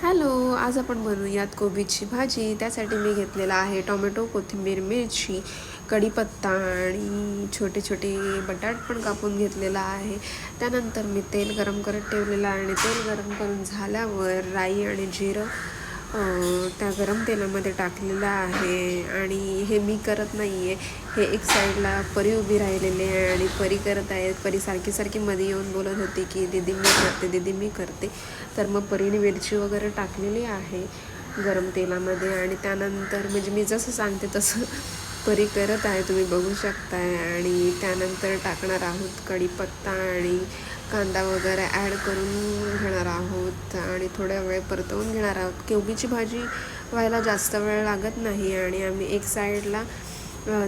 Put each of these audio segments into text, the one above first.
Hello, आज आपण बनवूयात कोबीची भाजी. त्यासाठी मी घेतलेला आहे टोमॅटो, कोथिंबीर, मिरची, कढीपत्ता आणि छोटे छोटे बटाट पण कापून घेतलेला आहे. त्यानंतर मी तेल गरम करत ठेवलेलं आहे आणि तेल गरम करून झाल्यावर राई आणि जिरं त्या गरम तेलामध्ये टाकलेलं आहे. आणि हे मी करत नाही आहे, हे एक साईडला परी उभी राहिलेली आहे आणि परी करत आहे. परी सारखी मध्ये येऊन बोलत होती की दीदी मी करते, दीदी मी करते. तर मग परीने मिरची वगैरे टाकलेली आहे गरम तेलामध्ये आणि त्यानंतर म्हणजे मी जसं सांगते तसं परी करत आहे, तुम्ही बघू शकताय. आणि त्यानंतर टाकणार आहोत कढीपत्ता आणि कांदा वगैरे ॲड करून घेणार आहोत आणि थोड्या वेळ परतवून घेणार आहोत. कोबीची भाजी व्हायला जास्त वेळ लागत नाही आणि आम्ही एक साईडला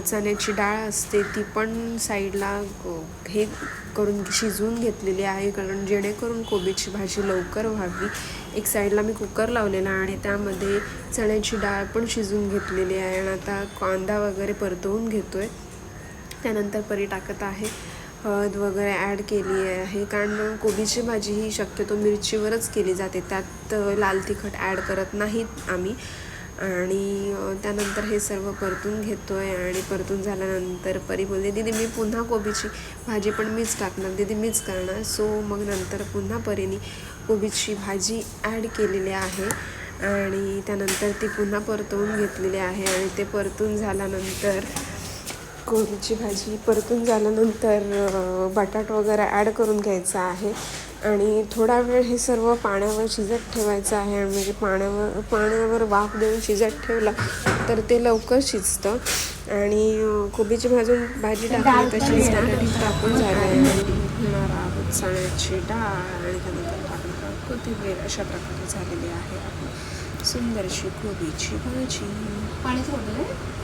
चण्याची डाळ असते ती पण साईडला हे करून शिजवून घेतलेली आहे, कारण जेणेकरून कोबीची भाजी लवकर व्हावी. एक साईडला मी कुकर लावलेला आणि त्यामध्ये चण्याची डाळ पण शिजवून घेतलेली आहे आणि आता कांदा वगैरे परतवून घेतो आहे. त्यानंतर परी टाकत आहे, हळद वगैरे ॲड केली आहे, कारण कोबीची भाजी ही शक्यतो मिरचीवरच केली जाते, त्यात लाल तिखट ॲड करत नाहीत आम्ही. आणि त्यानंतर हे सर्व परतून घेतो आहे आणि परतून झाल्यानंतर परी बोलली दीदी मी पुन्हा कोबीची भाजी पण मीच टाकणार, दीदी मीच करणार. सो मग नंतर पुन्हा परीने कोबीची भाजी ॲड केलेली आहे आणि त्यानंतर ती पुन्हा परतवून घेतलेली आहे. आणि ते परतून झाल्यानंतर कोबीची भाजी परतून झाल्यानंतर बटाट वगैरे ॲड करून घ्यायचा आहे आणि थोडा वेळ हे सर्व पाण्यावर शिजत ठेवायचं आहे. म्हणजे पाण्यावर वाफ देऊन शिजत ठेवला तर ते लवकर शिजतं. आणि कोबीची भाजी टाकली तशी टाकून झाली आहे. घेणार आहोत चण्याची डाळ आणि त्यानंतर टाकणार आहोत कोथिंबीर. अशा प्रकारे झालेली आहे आपली सुंदरशी कोबीची भाजी. पाण्याचं बॉटल आहे.